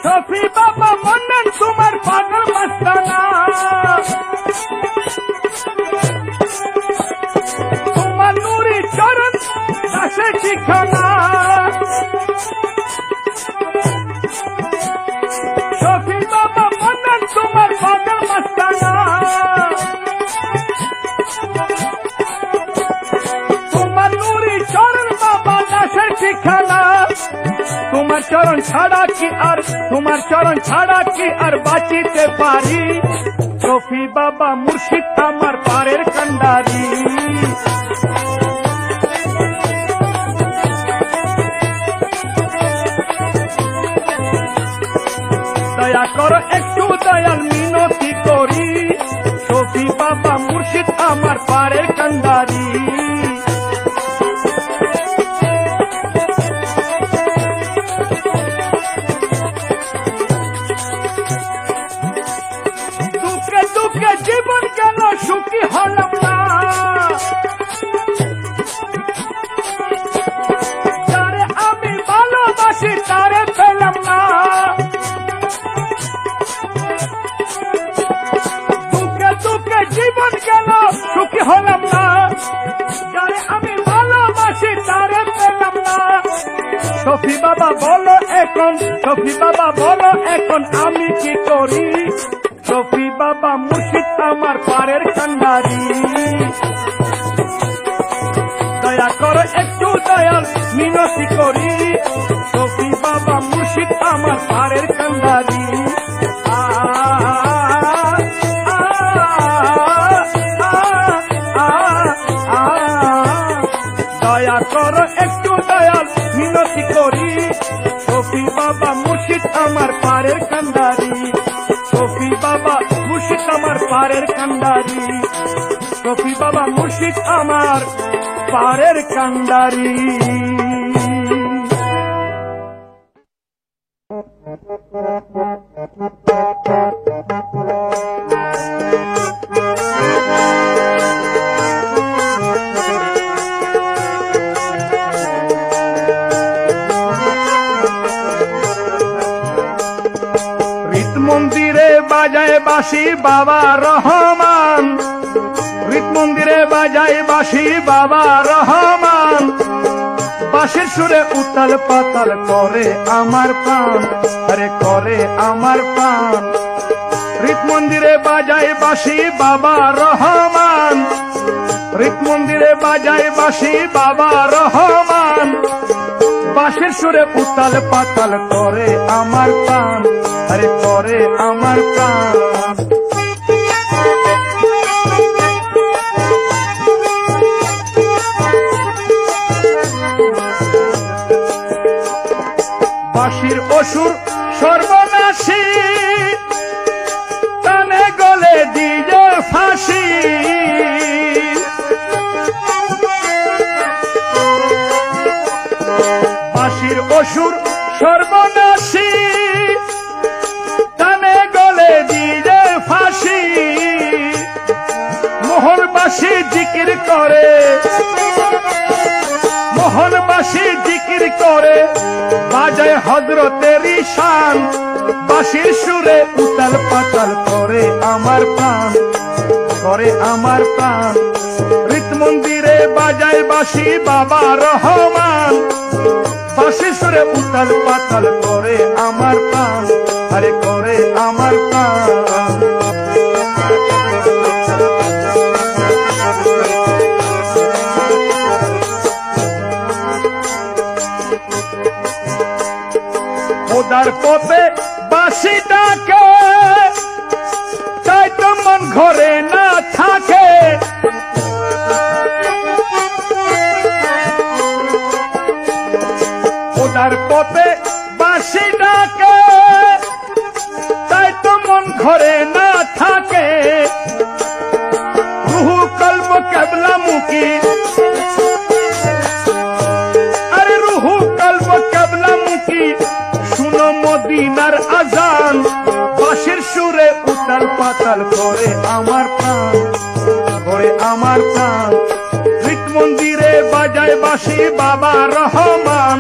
শফি বাবা মন্নন তোমার পাগল মস্তানা, তোমার নুরি চরণ দাসে ঠিকানা। শফি বাবা মন্নন তোমার পাগল মস্তানা, তোমার নুরি চরণ বাবা দাসে ঠিকানা। তোমার চরণ ছাড়া কি আর, তোমার চরণ ছাড়া কি আর বাঁচিতে পারি, শফি বাবা মুর্শিদ আমার পারের কান্ডারি। দয়া করো একটু দয়াল মিনতি করি, শফি বাবা মুর্শিদ আমার পারের কান্ডারি। সফি বাবা বলো এখন, সফি বাবা বলো এখন আমি কি করি? সফি বাবা মুর্শিদ আমার পারের কান্ডারি, দয়া করো একটু দয়াল মিনতি করি। সফি বাবা মুর্শিদ আমার পারের কান্ডারি, দয়া করো একটু দয়াল মিনতি করি। সফি বাবা মুর্শিদ আমার পারের কান্ডারি, সফি বাবা মুর্শিদ আমার পারের কান্ডারি, সফি বাবা মুর্শিদ আমার পারের কান্ডারি। মন্দিরে বাজায় বাঁশি বাবা রহমান, রীত মন্দিরে বাজায় বাঁশি বাবা রহমান, বাঁশির সুরে উতাল পাতাল করে আমার প্রাণ, আরে করে আমার প্রাণ। রীত মন্দিরে বাজায় বাঁশি বাবা রহমান, রীত মন্দিরে বাজায় বাঁশি বাবা রহমান, বাঁশির সুরে উতাল পাতাল করে আমার প্রাণ, আরে করে আমার প্রাণ। বাঁশির অসুর সর্বনাশী, টানে গলে দিয়ে ফাঁসি, বাঁশির অসুর সর্বনাশী, টানে গলে দিয়ে ফাঁসি। মোহনবাসী জিকির করে, মোহনবাসী জিকির করে, বাজায় হযরতের শান, বাঁশির সুরে উতাল পাতাল করে আমার প্রাণ, করে আমার প্রাণ। রীত মন্দিরে বাজায় বাঁশি বাবা রহমান, বাঁশির সুরে উতাল পাতাল করে আমার প্রাণ, আরে করে আমার প্রাণ। খোদার পথে বাঁশি ডাকে, তাই তো মন ঘরে না থাকে। খোদার পথে বাঁশি ডাকে, তাই তো মন ঘরে না থাকে। রুহু কলব কেবলা মুখী, আরে রুহু কলব কেবলা মুখী, শুনো মদিনার আজান, বাঁশির সুরে উতাল পাতাল করে আমার প্রাণ, করে আমার প্রাণ। রীত মন্দিরে বাজায় বাঁশি বাবা রহমান,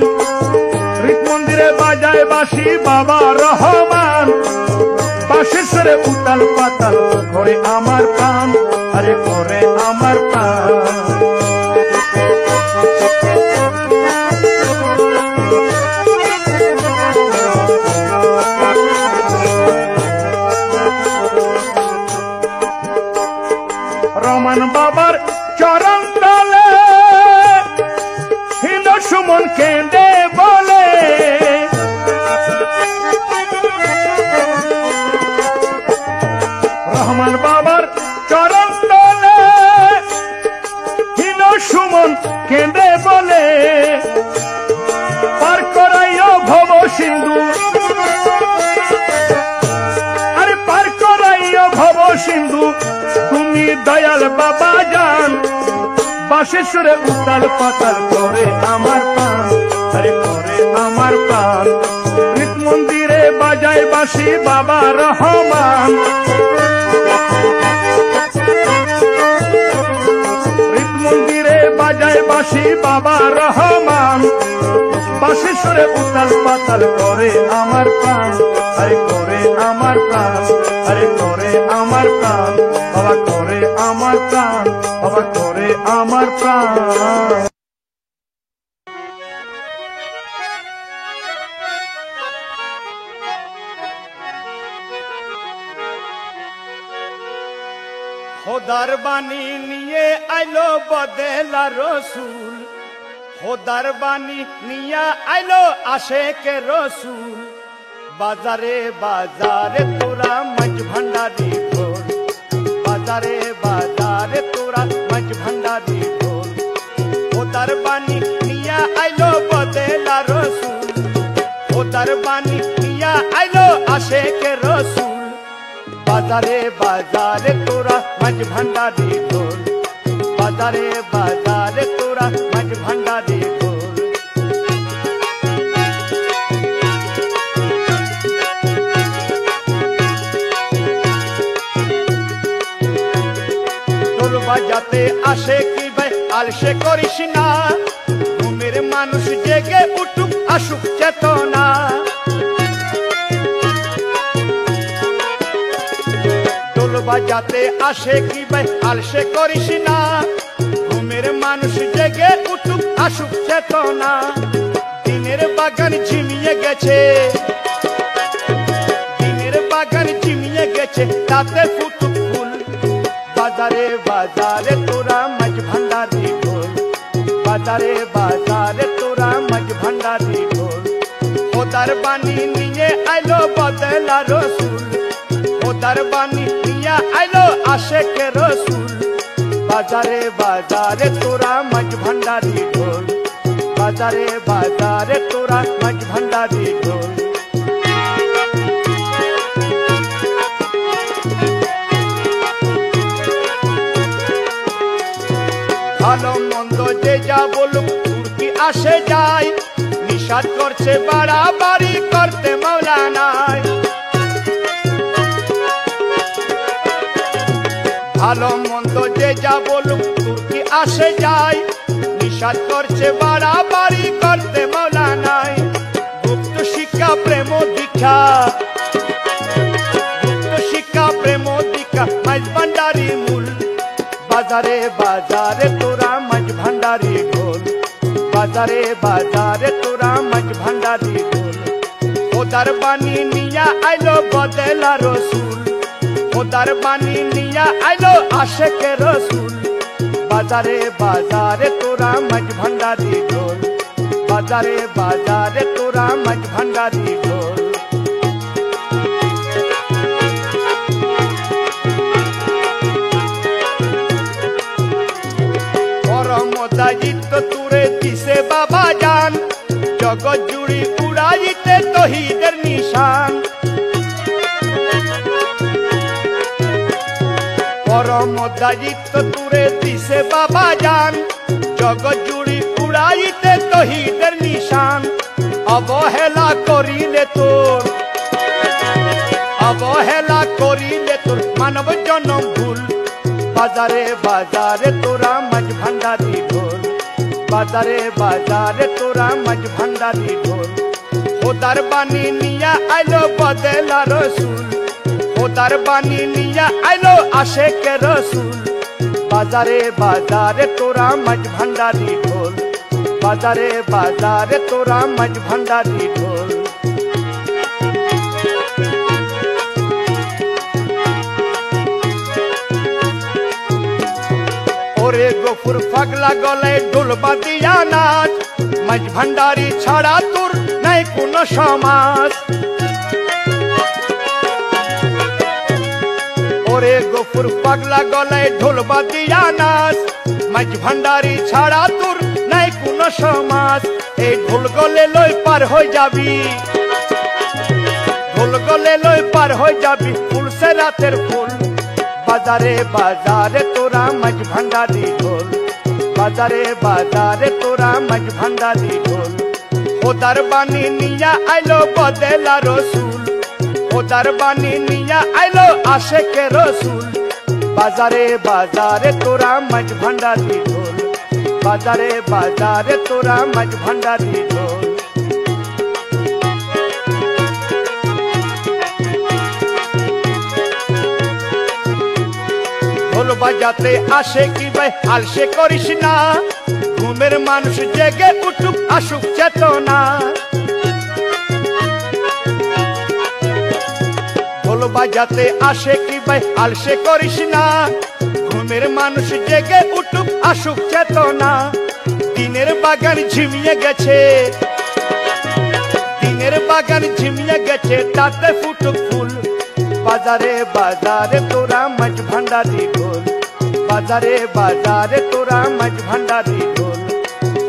রীত মন্দিরে বাজায় বাঁশি বাবা রহমান, বাঁশির সুরে উতাল পাতাল করে আমার প্রাণ, আরে করে আমার প্রাণ। রহমান বাবার চরণ তলে হিন সুমন কেঁদে বলে, রহমান বাবার চরণ তলে হিন সুমন কেঁদে বলে, পার করাইও ভব সিন্ধু, আরে পার করাইও ভব সিন্ধু, তুমি দয়াল বাবা জান, বাঁশির সুরে উতাল পাতাল করে আমার প্রাণ, আরে করে আমার প্রাণ। রীত মন্দিরে বাজায় বাঁশি বাবা রহমান, রীত মন্দিরে বাজায় বাঁশি বাবা রহমান, বাঁশির সুরে উতাল পাতাল করে আমার প্রাণ, আরে করে আমার প্রাণ, আরে করে আমার প্রাণ, বাবা করে আমার প্রাণ, বাবা করে আমার প্রাণ। খোদার বাণী নিয়ে আইলো বদেলা রসুল, খোদার বাণী নিয়ে আইলো আশেকে রসুল। বাজারে বাজারে তোরা মাঝ ভান্ডারি ঢোল, বাজারে বাজারে তোরা মাঝ ভান্ডারি ঢোল। খোদার বাণী নিয়ে আইলো বদেলা রসুল, খোদার বাণী নিয়ে আইলো আশেকে রসুল। বাজারে বাজারে তোরা মাঝ ভান্ডারি ঢোল, বাজারে বাজারে তোরা মাঝ ভান্ডারি ঢোল। ঢোল বাজাতে আসে কি ভাই আলসে করিস না, ঘুমের মানুষ জেগে উঠুক আসুক চেতনা। ঢোল বাজাতে আসে কি ভাই আলসে করিস না, ঘুমের মানুষ জেগে উঠুক আসুক চেতনা। দিনের বাগান ঝিমিয়ে গেছে, দিনের বাগান ঝিমিয়ে গেছে, তাতে ফুটুক ফুল। বাজারে বাজারে তোরা মাঝ ভান্ডারি ঢোল, বাজারে বাজারে তোরা মাঝ ভান্ডারি ঢোল। খোদার বাণী নিয়ে আইলো বদেলা রসুল, খোদার বাণী নিয়ে আইলো আশেকে রসুল। বাজারে বাজারে তোরা মাঝ ভান্ডারি ঢোল, বাজারে বাজারে তোরা মাঝ ভান্ডারি ঢোল। ভালো মন্দ যে যা বলুক তুর্কি আসে যায়, নিষাদ করছে বাড়াবাড়ি করতে মৌলানায়। ভালো মন্দ যে যা বলুক তুর্কি আসে যায়, নিষাদ করছে বাড়াবাড়ি করতে মৌলানায়। গুপ্ত শিক্ষা প্রেম দীক্ষা, গুপ্ত শিক্ষা প্রেম দীক্ষা মাঝ ভান্ডারি মূল। বাজারে বাজারে তোরা মাঝ ভান্ডারি ঢোল, বাজারে বাজারে তোরা মাঝ ভান্ডারি ঢোল। খোদার বাণী নিয়া আইলো বদেলা রসুল, খোদার বাণী নিয়া আইলো আশেকে রসুল। বাজারে বাজারে তোরা মাঝ ভান্ডারি ঢোল, বাজারে বাজারে তোরা মাঝ ভান্ডারি ঢোল। দায়িত্ব তুরে দিছে বাবা জান, জগৎ জুড়ি উড়াইতে তহিদের নিশান। পরম দায়িত্ব তুরে দিছে বাবা জান, জগৎ জুড়ি উড়াইতে তহিদের নিশান। অবহেলা করিলে তোর, অবহেলা করিলে তোর মানব জনম ভুল। বাজারে বাজারে তোরা মাঝ ভান্ডারি ঢোল, বাজারে বাজারে তোরা মাঝ ভান্ডারি ঢোল। খোদার বাণী নিয়া আইলো বদেলা রসুল, খোদার বাণী নিয়া আইলো আশেকে রসুল। বাজারে বাজারে তোরা মাঝ ভান্ডারি ঢোল, বাজারে বাজারে তোরা মাঝ ভান্ডারি ঢোল। ওরে গফুর পাগলা গলায় ঢোল বাদিয়া নাচ, মাঝ ভান্ডারি ছাড়া তোর নাই কোন সমাজ। ওরে গফুর পাগলা গলায় ঢোল বাদিয়া নাচ, মাঝ ভান্ডারি ছাড়া তোর নাই কোন সমাজ। এই ঢোল গলে লই পার হয়ে যাবি, ঢোল গলে লই পার হয়ে যাবি ফুলসে রাতের ফুল। বাজারে বাজারে তোরা মাঝ ভান্ডারি ঢোল, বাজারে বাজারে তোরা মাঝ ভান্ডারি ঢোল। খোদার বাণী নিয়া আইলো বদেলা রসুল, খোদার বাণী নিয়া আইলো আশেকে রসুল। বাজারে বাজারে তোরা মাঝ ভান্ডারি ঢোল, বাজারে বাজারে তোরা মাঝ ভান্ডারি ঢোল। ঢোল বাজাতে আসে কি ভাই আলসে করিস না, ঘুমের মানুষ জেগে উঠুক আসুক চেতনা। ঢোল বাজাতে আসে কি ভাই আলসে করিস না, ঘুমের মানুষ জেগে উঠুক আসুক চেতনা দিনের বাগান ঝিমিয়ে গেছে দিনের বাগান ঝিমিয়ে গেছে তাতে ফুটুক ফুল বাজারে বাজারে তোরা মাছ ভান্ডারি ঢোল বাজারে বাজারে তোরা মাছ ভান্ডারি ঢোল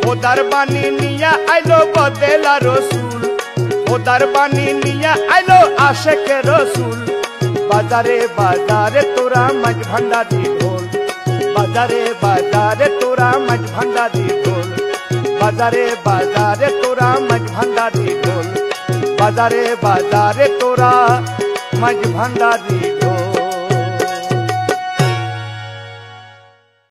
খোদার বাণী নিয়া আইলো বদেলা রসুল খোদার বাণী নিয়া আইলো আশেকে রসুল বাজারে বাজারে তোরা মাছ ভান্ডারি ঢোল বাজারে বাজারে তোরা মাছ ভান্ডারি ঢোল বাজারে বাজারে তোরা মাছ ভান্ডারি ঢোল বাজারে বাজারে তোরা মাছ ভান্ডারি ঢোল